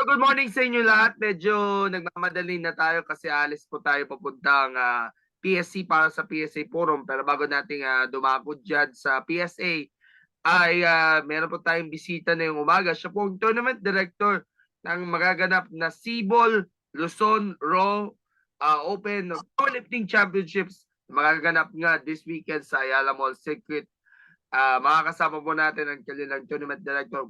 So good morning sa inyo lahat. Medyo nagmamadali na tayo kasi alis po tayo papuntang PSC para sa PSA Forum. Pero bago nating dumako dyan sa PSA, ay meron po tayong bisita na yung umaga. Siya po ang tournament director ng magaganap na Sibol Luzon Raw Open Powerlifting Championships. Magaganap nga this weekend sa Ayala Mall Circuit. Makakasama po natin ang kanilang tournament director.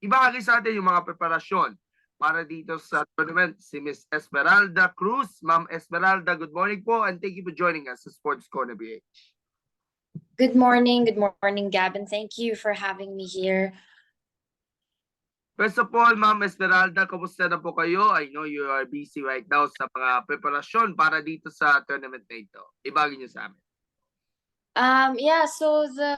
Ibahagi sa atin yung mga preparasyon para dito sa tournament, si Miss Esmeralda Cruz. Ma'am Esmeralda, good morning po and thank you for joining us sa Sports Corner BH. Good morning, Gavin. Thank you for having me here. First of all, Ma'am Esmeralda, kumusta na po kayo? I know you are busy right now sa mga preparasyon para dito sa tournament na ito. Ibagi niyo sa amin. So the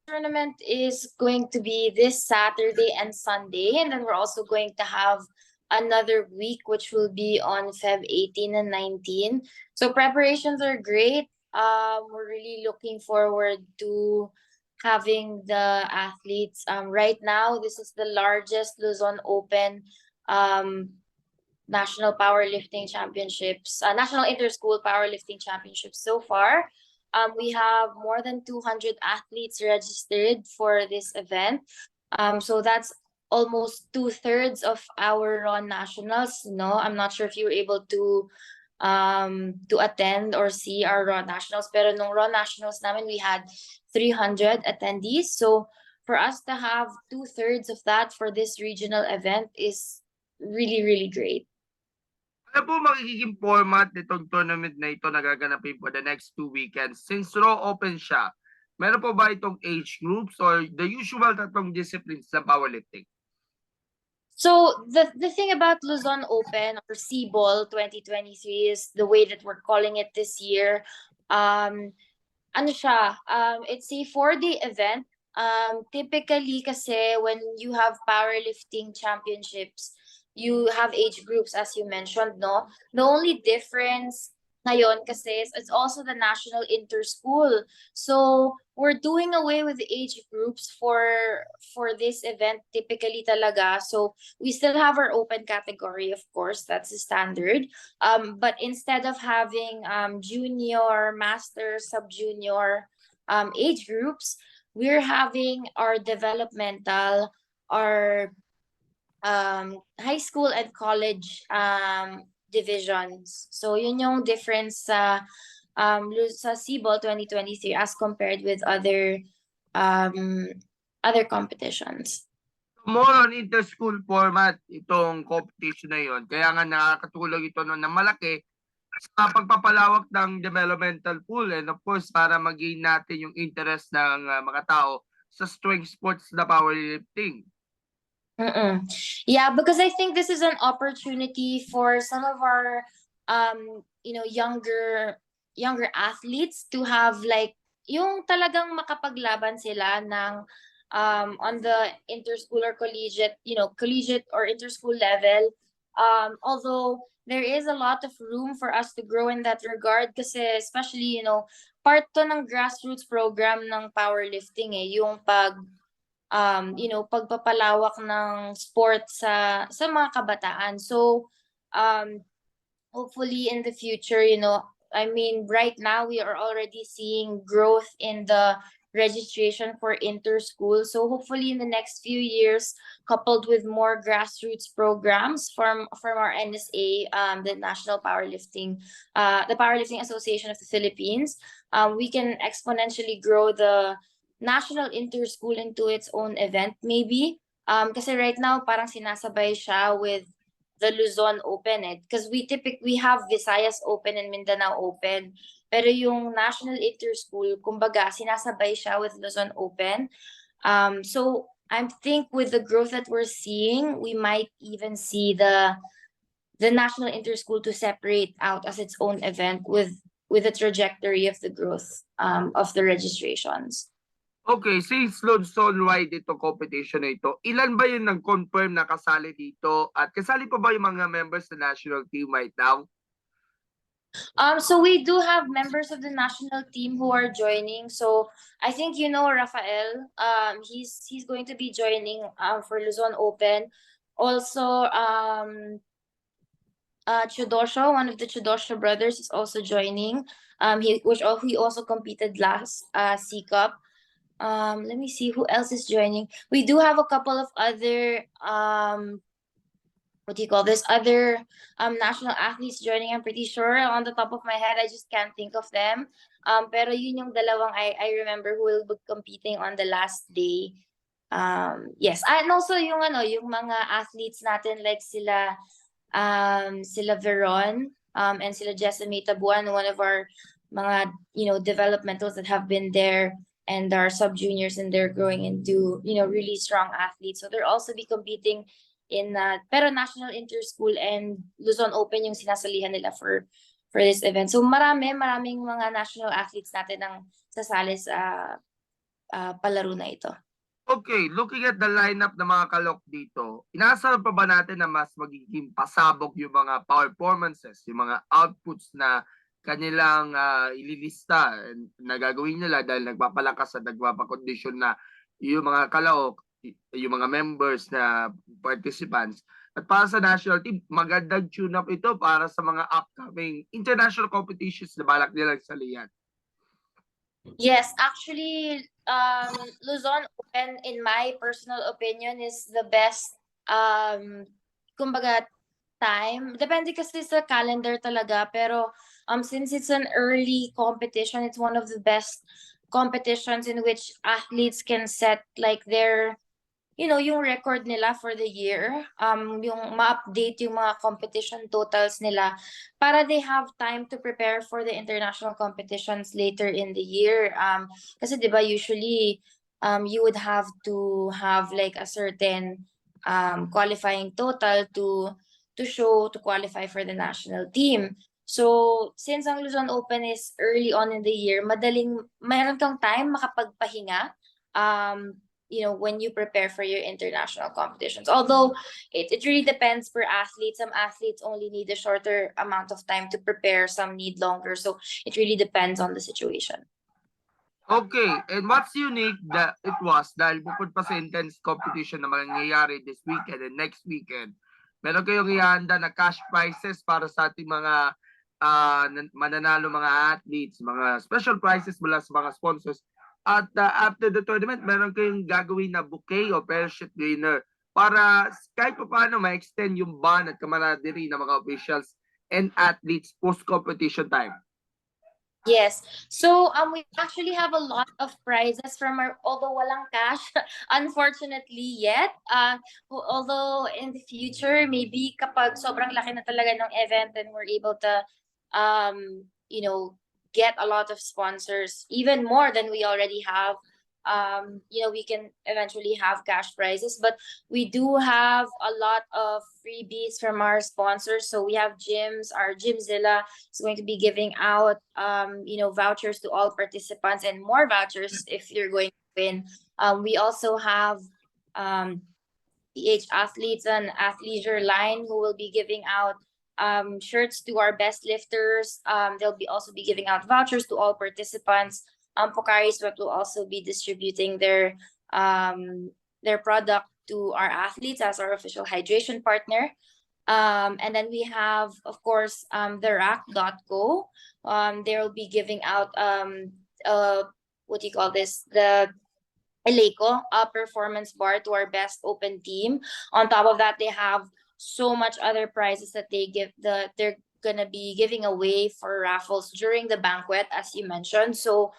tournament is going to be this Saturday and Sunday, and then we're also going to have another week which will be on Feb 18 and 19. So preparations are great. We're really looking forward to having the athletes. Right now, this is the largest Luzon Open National Powerlifting Championships, National Inter-School Powerlifting Championships so far. We have more than 200 athletes registered for this event. So that's almost 2/3 of our Raw Nationals. No, I'm not sure if you were able to attend or see our Raw Nationals. Pero nung Raw Nationals namin, we had 300 attendees. So for us to have 2/3 of that for this regional event is really, really great. Ano po magiging format nitong tournament na ito na gaganapin for the next 2 weekends? Since Raw Open siya, meron po ba itong age groups or the usual tatlong disciplines sa powerlifting? So the thing about Luzon Open or Sibol 2023 is the way that we're calling it this year. It's a 4-day event. Typically kasi when you have powerlifting championships, you have age groups, as you mentioned, no? The only difference ngayon kasi is it's also the national inter-school. So we're doing away with the age groups for this event typically talaga. So we still have our open category, of course, that's the standard. But instead of having junior, master, sub-junior age groups, we're having our developmental, our high school and college divisions. So yun yung difference sa Sibol 2023 as compared with other competitions. More on inter-school format itong competition na yon. Kaya nga nakakatulong ito ng malaki sa pagpapalawak ng developmental pool and of course para mag-gain natin yung interest ng mga tao sa strength sports na powerlifting. Yeah, because I think this is an opportunity for some of our younger athletes to have like yung talagang makapaglaban sila ng on the inter-school or collegiate or inter-school level. Although there is a lot of room for us to grow in that regard kasi especially part to ng grassroots program ng powerlifting yung pagpapalawak ng sport sa mga kabataan. So hopefully in the future, right now we are already seeing growth in the registration for inter-school. So hopefully in the next few years, coupled with more grassroots programs from our NSA, the National Powerlifting, the Powerlifting Association of the Philippines, we can exponentially grow the national inter-school into its own event maybe. Kasi right now parang sinasabay siya with the Luzon Open because we have Visayas Open and Mindanao Open. Pero yung national inter-school, kumbaga sinasabay siya with Luzon Open. So I think with the growth that we're seeing, we might even see the national inter-school to separate out as its own event with the trajectory of the growth of the registrations. Okay, since Luzon-wide ito competition na ito, ilan ba yung nag-confirm na kasali dito? At kasali pa ba yung mga members sa national team right now? So we do have members of the national team who are joining. So I think Rafael. He's going to be joining for Luzon Open. Also, Chudosho, one of the Chudosho brothers, is also joining. He also competed last C Cup. Let me see who else is joining. We do have a couple of other what do you call this, other national athletes joining. I'm pretty sure on the top of my head, I just can't think of them. Pero yun yung dalawang I remember who will be competing on the last day. Yes, and also yung yung mga athletes natin like sila Veron and sila Jessamy Tabuan, one of our mga developmentals that have been there and are sub juniors, and they're growing into really strong athletes. So they'll also be competing in pero National Inter-School and Luzon Open yung sinasalihan nila for this event. So maraming mga national athletes natin ang sasali sa palaro na ito. Okay, looking at the lineup ng mga kalok dito, inaasahan pa ba natin na mas magiging pasabog yung mga performances, yung mga outputs na kanilang ililista na gagawin nila dahil nagpapalakas at nagpapakondisyon na yung mga kalok, yung mga members na participants. At para sa national team, magandang tune-up ito para sa mga upcoming international competitions na balak nilang salihan. Yes, actually, Luzon Open, in my personal opinion, is the best, kumbaga, time. Depende kasi sa calendar talaga, pero since it's an early competition, it's one of the best competitions in which athletes can set like their yung record nila for the year, yung ma-update yung mga competition totals nila para they have time to prepare for the international competitions later in the year. Kasi 'di ba usually you would have to have like a certain qualifying total to qualify for the national team. So, since ang Luzon Open is early on in the year, mayroon kang time makapagpahinga. When you prepare for your international competitions. Although it really depends per athlete. Some athletes only need a shorter amount of time to prepare, some need longer. So it really depends on the situation. Okay, and what's unique that it was dahil bukod pa sa intense competition na mangyayari this weekend and next weekend, meron kayong ihanda na cash prizes para sa ating mga mananalo mga athletes, mga special prizes mula sa mga sponsors. At after the tournament, meron kayong gagawin na bouquet o parachute dinner para kahit pa paano ma-extend yung bond at camaraderie ng mga officials and athletes post-competition time. Yes. So we actually have a lot of prizes from although walang cash unfortunately yet. Although in the future maybe kapag sobrang laki na talaga ng event and we're able to get a lot of sponsors, even more than we already have. We can eventually have cash prizes, but we do have a lot of freebies from our sponsors. So we have gyms. Our Gymzilla is going to be giving out, vouchers to all participants and more vouchers if you're going to win. We also have PH Athletes and Athleisure line who will be giving out shirts to our best lifters. They'll also be giving out vouchers to all participants. Pocari's will also be distributing their product to our athletes as our official hydration partner. And then we have, of course, the rack.co. They will be giving out what do you call this? The Eleco performance bar to our best open team. On top of that, they have so much other prizes that they're gonna be giving away for raffles during the banquet, as you mentioned. So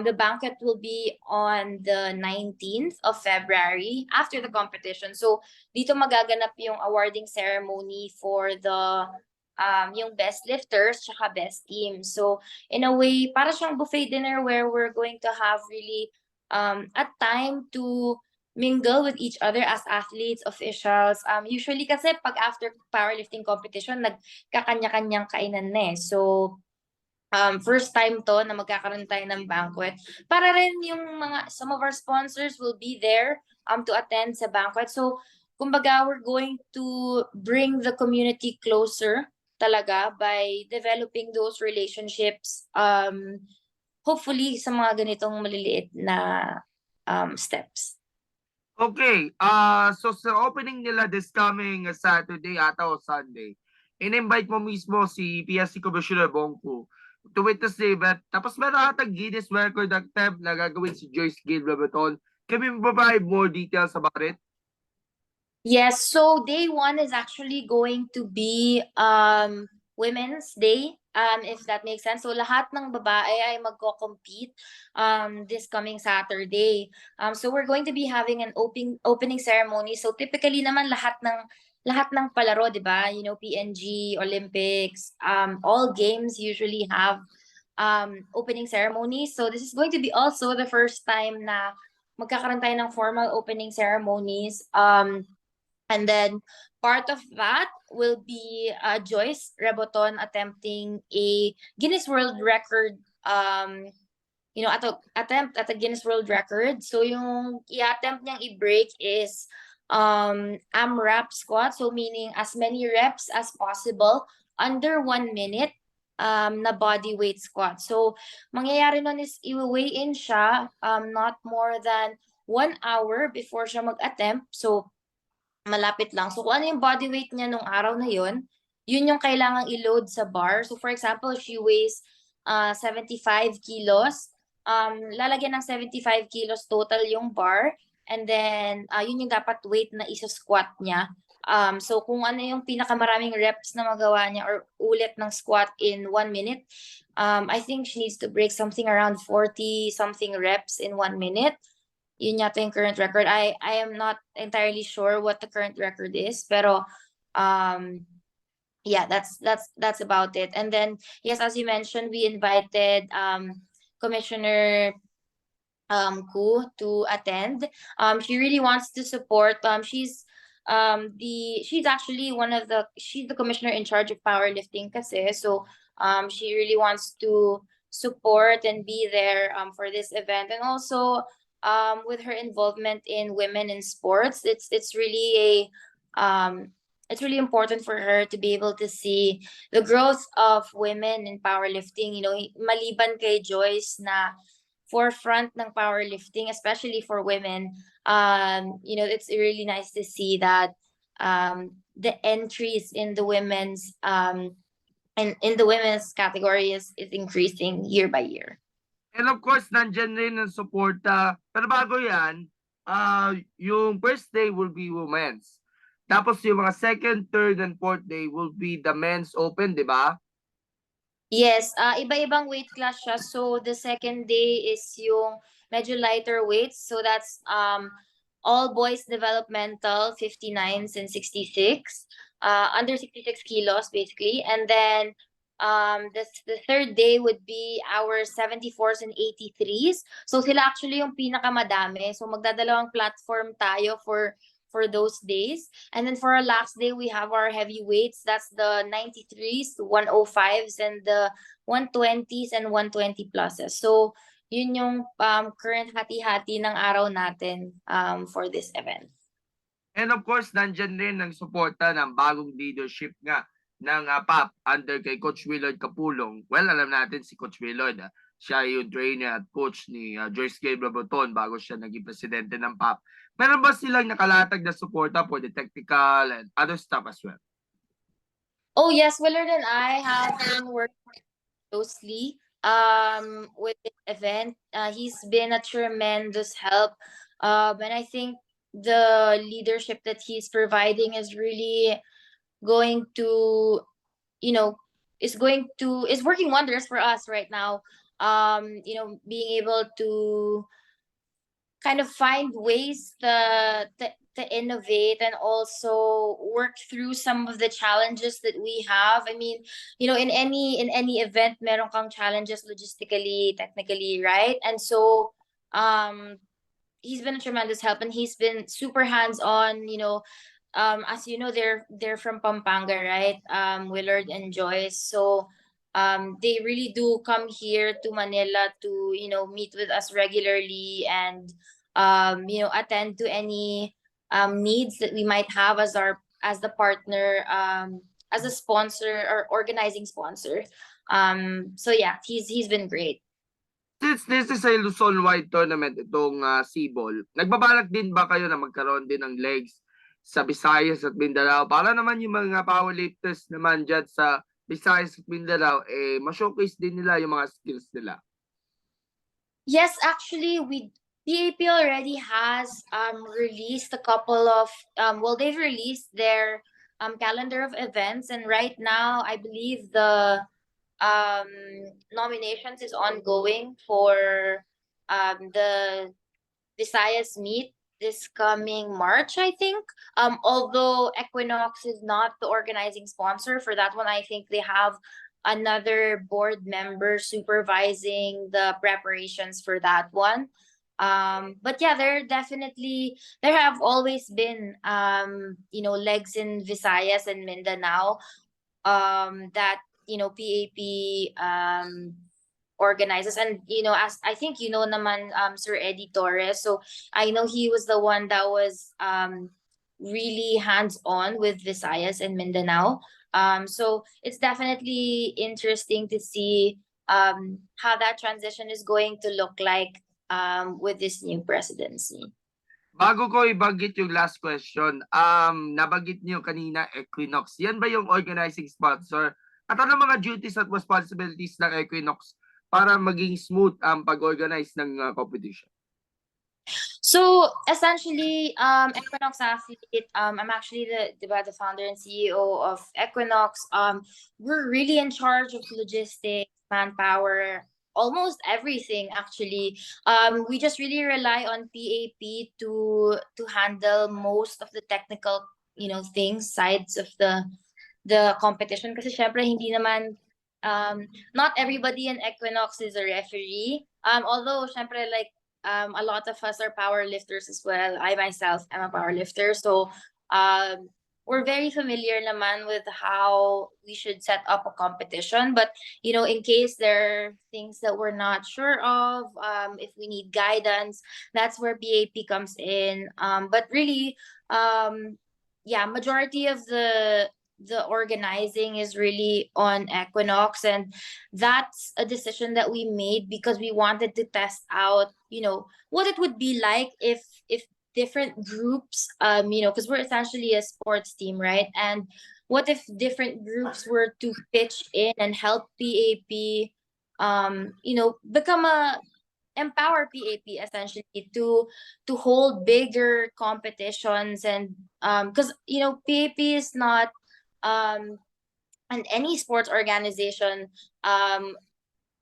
the banquet will be on the 19th of February after the competition. So dito magaganap yung awarding ceremony for the yung best lifters tsaka best team. So in a way, para siyang buffet dinner where we're going to have really a time to mingle with each other as athletes, officials. Usually kasi pag after powerlifting competition, nagkakanya-kanyang kainan na eh. So first time to na magkakaroon tayo ng banquet. Para rin yung some of our sponsors will be there to attend sa banquet. So kumbaga we're going to bring the community closer talaga by developing those relationships hopefully sa mga ganitong maliliit na steps. Okay, so sa opening nila this coming Saturday ata o Sunday, in-invite mo mismo si PSC Commissioner Bongku to witness the event. Tapos meron ata Guinness Record attempt na gagawin si Joyce Gail Labaton. Can you provide more details about it? Yes, so day one is actually going to be Women's Day, if that makes sense. So lahat ng babae ay magko-compete this coming Saturday. So we're going to be having an opening ceremony. So typically naman lahat ng palaro, 'di ba? You know, PNG, Olympics, all games usually have opening ceremony. So this is going to be also the first time na magkakaroon tayo ng formal opening ceremonies. And then part of that will be Joyce Reboton attempting a Guinness World Record, attempt at a Guinness World Record. So yung i-attempt niyang i-break is AMRAP squat. So meaning as many reps as possible under 1 minute na body weight squat. So mangyayari nun is i-weigh in siya not more than 1 hour before siya mag-attempt. So malapit lang. So kung ano yung body weight niya nung araw na yun yung kailangang i-load sa bar. So for example, she weighs 75 kilos, lalagyan ng 75 kilos total yung bar, and then yun yung dapat weight na isa-squat niya. So kung ano yung pinakamaraming reps na magawa niya or ulit ng squat in 1 minute, I think she needs to break something around 40 something reps in 1 minute. Yun yata yung current record. I am not entirely sure what the current record is, pero yeah, that's about it. And then yes, as you mentioned, we invited Commissioner Ku to attend. She really wants to support. She's actually she's the commissioner in charge of powerlifting kasi. So she really wants to support and be there for this event. And also with her involvement in women in sports, it's really important for her to be able to see the growth of women in powerlifting. You know, maliban kay Joyce na forefront ng powerlifting, especially for women, it's really nice to see that the entries in the women's in the women's category is increasing year by year. And of course, nandyan rin ang suporta. Pero bago yan, yung first day will be women's. Tapos yung mga second, third, and fourth day will be the men's open, di ba? Yes, iba-ibang weight class siya. So the second day is yung medyo lighter weights. So that's all boys developmental 59s and 66. Under 66 kilos basically. And then the third day would be our 74s and 83s. So sila actually yung pinakamadami. So magdadalawang platform tayo for those days. And then for our last day, we have our heavyweights. That's the 93s, 105s, and the 120s and 120 pluses. So yun yung current hati-hati ng araw natin for this event. And of course, nandyan din ang suporta ng bagong leadership nga ng PAP under kay Coach Willard Capulong. Well, alam natin si Coach Willard. Siya yung trainer at coach ni Joyce Gabriel Boton bago siya naging presidente ng PAP. Meron ba silang nakalatag na suporta for the technical and other stuff as well? Oh yes, Willard and I have been working closely with this event. He's been a tremendous help. And I think the leadership that he's providing is really going to, is working wonders for us right now. Being able to kind of find ways to innovate and also work through some of the challenges that we have. I mean, in any event, meron kang challenges logistically, technically, right? And so he's been a tremendous help, and he's been super hands-on. As you know, they're from Pampanga, right? Willard and Joyce. So they really do come here to Manila to meet with us regularly and attend to any needs that we might have as the partner, as a sponsor or organizing sponsor. So yeah, he's been great. Since this is a Luzon-wide tournament, itong Sibol, nagbabalak din ba kayo na magkaroon din ng legs sa Visayas at Mindanao para naman yung mga powerlifters naman dyan sa Visayas at Mindanao, ma-showcase din nila yung mga skills nila? Yes, actually, PAP already has released a couple of they've released their calendar of events, and right now I believe the um nominations is ongoing for the Visayas meet this coming March, I think. Although Equinox is not the organizing sponsor for that one, I think they have another board member supervising the preparations for that one. But yeah, there have always been legs in Visayas and Mindanao that PAP organizes, and as I think naman Sir Eddie Torres, so I know he was the one that was really hands-on with Visayas and Mindanao. So it's definitely interesting to see how that transition is going to look like with this new presidency. Bago ko ibanggit yung last question, nabanggit niyo kanina Equinox. Yan ba yung organizing sponsor? At ano mga duties at responsibilities ng Equinox para maging smooth ang pag-organize ng competition? So essentially, Equinox Athlete, I'm actually the founder and CEO of Equinox. We're really in charge of logistics, manpower, almost everything actually. We just really rely on PAP to handle most of the technical, things, sides of the competition. Kasi syempre hindi naman not everybody in Equinox is a referee. Although syempre like a lot of us are power lifters as well. I myself am a power lifter. So we're very familiar naman with how we should set up a competition. But, in case there are things that we're not sure of, if we need guidance, that's where PAP comes in. But really, majority of the organizing is really on Equinox, and that's a decision that we made because we wanted to test out what it would be like if different groups because we're essentially a sports team, right? And what if different groups were to pitch in and help PAP become a empower PAP essentially to hold bigger competitions, and because PAP is not and any sports organization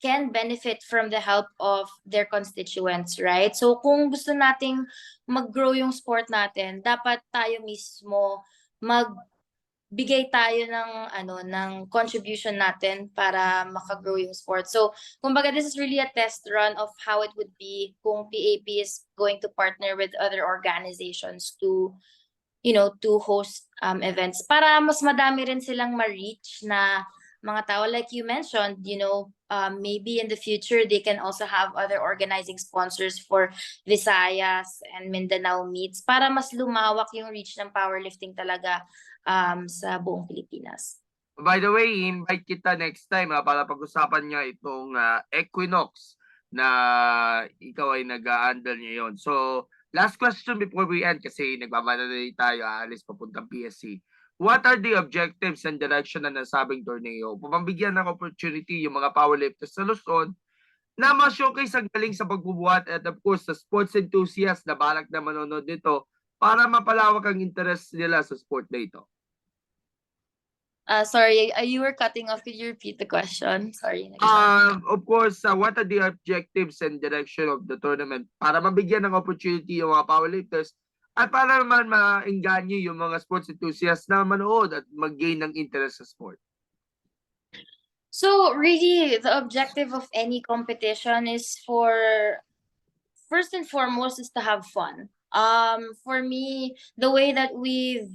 can benefit from the help of their constituents, right? So kung gusto nating mag-grow yung sport natin, dapat tayo mismo magbigay tayo ng contribution natin para makagrow yung sport. So kumbaga, this is really a test run of how it would be kung PAP is going to partner with other organizations to host events para mas madami rin silang ma-reach na mga tao. Like you mentioned, maybe in the future they can also have other organizing sponsors for Visayas and Mindanao meets para mas lumawak yung reach ng powerlifting talaga sa buong Pilipinas. By the way, invite kita next time para pag-usapan niya itong Equinox na ikaw ay nag-handle niya yon. So, last question before we end kasi nagmamadali tayo, aalis papuntang PSC. What are the objectives and direction na nasabing torneo? Pamambigyan ng opportunity yung mga powerlifters sa Luzon na ma-showcase ang galing sa pagbubuhat at of course sa sports enthusiasts na balak na manonood nito para mapalawak ang interest nila sa sport na ito. Sorry, you were cutting off. Could you repeat the question? Sorry. Of course, what are the objectives and direction of the tournament para mabigyan ng opportunity yung mga powerlifters at para naman maengganyo yung mga sports enthusiasts na manood at mag-gain ng interest sa sport? So really, the objective of any competition is first and foremost is to have fun. For me, the way that we've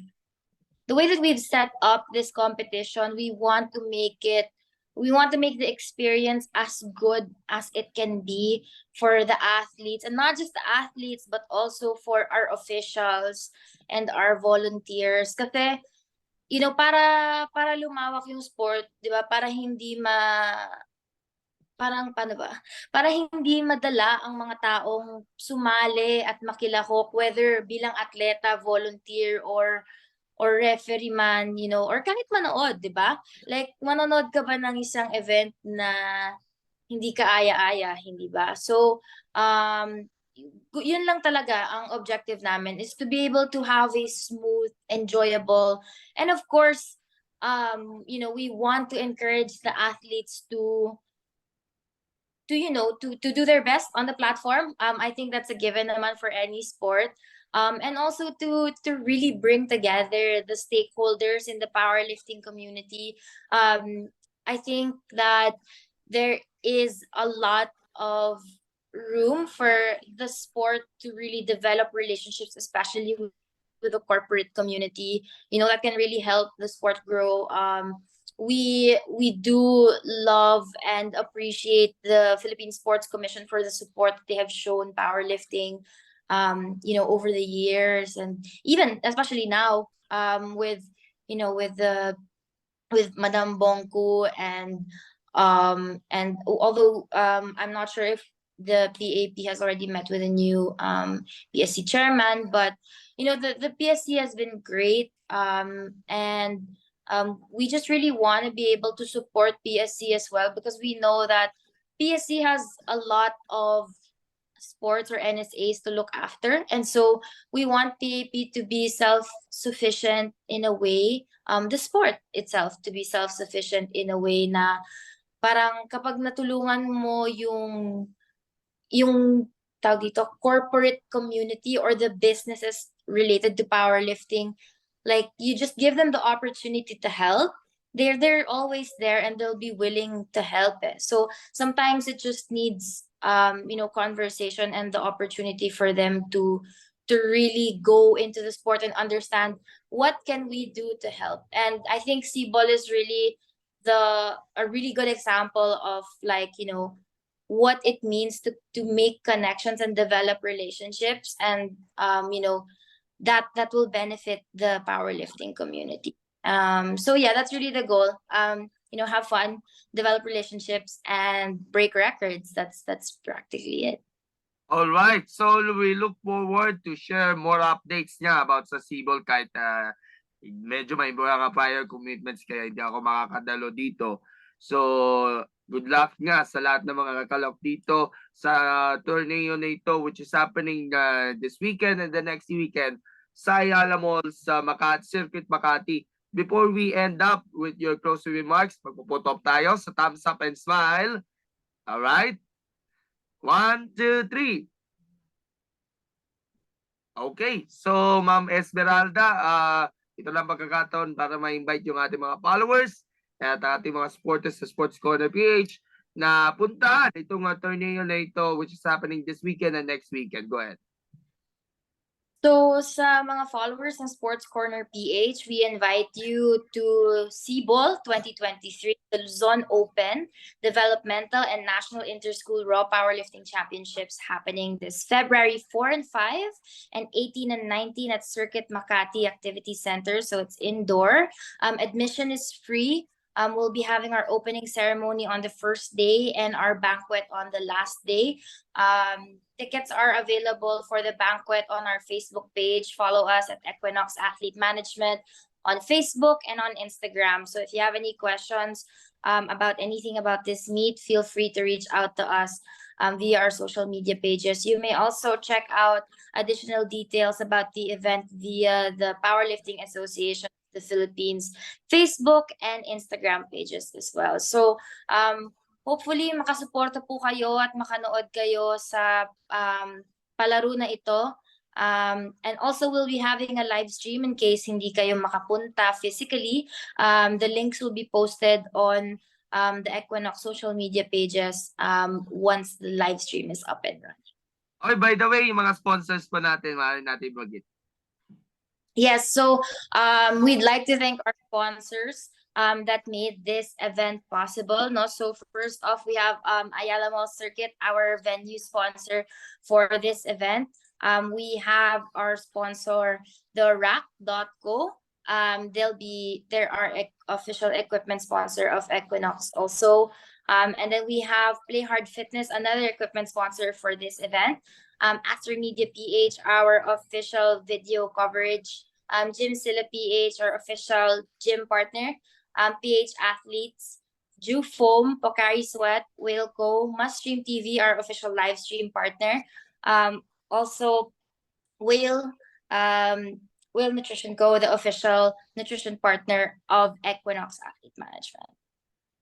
set up this competition, we want to make the experience as good as it can be for the athletes, and not just the athletes but also for our officials and our volunteers. Kasi para lumawak yung sport, 'di ba? Para parang paano ba? Para hindi madala ang mga taong sumali at makilahok whether bilang atleta, volunteer or referee man, you know, or kahit manood, 'di ba? Like manonood ka ba ng isang event na hindi ka aya-aya, hindi ba? So, yun lang talaga ang objective namin is to be able to have a smooth, enjoyable, and of course, you know, we want to encourage the athletes to you know to do their best on the platform. I think that's a given naman for any sport. And also to really bring together the stakeholders in the powerlifting community. I think that there is a lot of room for the sport to really develop relationships, especially with the corporate community, you know, that can really help the sport grow. We do love and appreciate the Philippine Sports Commission for the support that they have shown powerlifting, you know, over the years, and even especially now, with you know with Madam Bongku, and although I'm not sure if the PAP has already met with a new PSC chairman, but you know the PSC has been great, and we just really want to be able to support PSC as well, because we know that PSC has a lot of sports or NSAs to look after. And so we want PAP to be self-sufficient in a way, the sport itself to be self-sufficient in a way na parang kapag natulungan mo yung tawag dito, corporate community or the businesses related to powerlifting, like you just give them the opportunity to help, they're always there and they'll be willing to help it. So sometimes it just needs you know conversation and the opportunity for them to really go into the sport and understand what can we do to help. And I think Sibol is really a really good example of, like, you know, what it means to make connections and develop relationships, and you know that will benefit the powerlifting community. So yeah, that's really the goal. You know, have fun, develop relationships, and break records. That's practically it. All right. So we look forward to share more updates niya about sa Sibol kahit medyo may mga prior commitments kaya hindi ako makakadalo dito. So good luck nga sa lahat ng mga kakalok dito sa torneo na ito, which is happening this weekend and the next weekend sa Ayala Mall sa Makati, Circuit Makati. Before we end up with your closing remarks, magpuputop tayo sa thumbs up and smile. All right? 1, 2, 3. Okay, so Ma'am Esmeralda, ito lang pagkakataon para ma-invite yung ating mga followers at ating mga supporters sa Sports Corner PH na puntahan itong torneo na ito, which is happening this weekend and next weekend. Go ahead. So sa mga followers ng Sports Corner PH, we invite you to Sibol 2023, the Luzon Open, Developmental and National Interschool Raw Powerlifting Championships happening this February 4 and 5 and 18 and 19 at Circuit Makati Activity Center. So it's indoor. Admission is free. We'll be having our opening ceremony on the first day and our banquet on the last day. Tickets are available for the banquet on our Facebook page. Follow us at Equinox Athlete Management on Facebook and on Instagram. So if you have any questions about anything about this meet, feel free to reach out to us via our social media pages. You may also check out additional details about the event via the Powerlifting Association of the Philippines Facebook and Instagram pages as well. So hopefully makasuporta po kayo at makanood kayo sa palaro na ito. And also we'll be having a live stream in case hindi kayo makapunta physically. The links will be posted on the Equinox social media pages once the live stream is up and running. Okay, by the way, yung mga sponsors po natin, maaari natin mag-it. Yes, so we'd like to thank our sponsors that made this event possible. No, so first off, we have Ayala Mall Circuit, our venue sponsor for this event. We have our sponsor, the Rack.co. They're our official equipment sponsor of Equinox also. And then we have Play Hard Fitness, another equipment sponsor for this event. Aster Media PH, our official video coverage. Gym Silla PH, our official gym partner. PH Athletes, Ju Foam, Pocari Sweat, Whaleco, Muststream TV, our official live stream partner. Also Whale, Whale Nutrition Co, the official nutrition partner of Equinox Athlete Management.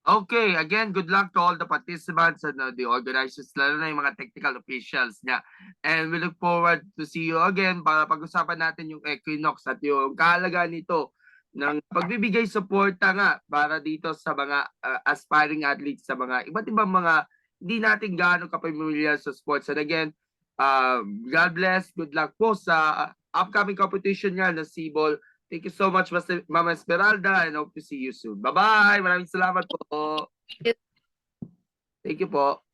Okay, again, good luck to all the participants and the organizers, lalo na yung mga technical officials niya. And we look forward to see you again para pag-usapan natin yung Equinox at yung kahalagaan nito ng pagbibigay suporta nga para dito sa mga aspiring athletes, sa mga iba't ibang mga hindi natin gaano kapamilyar sa sports. And again, God bless, good luck po sa upcoming competition nga na Sibol. Thank you so much, Mama Esmeralda, and hope to see you soon. Bye-bye! Maraming salamat po. Thank you po.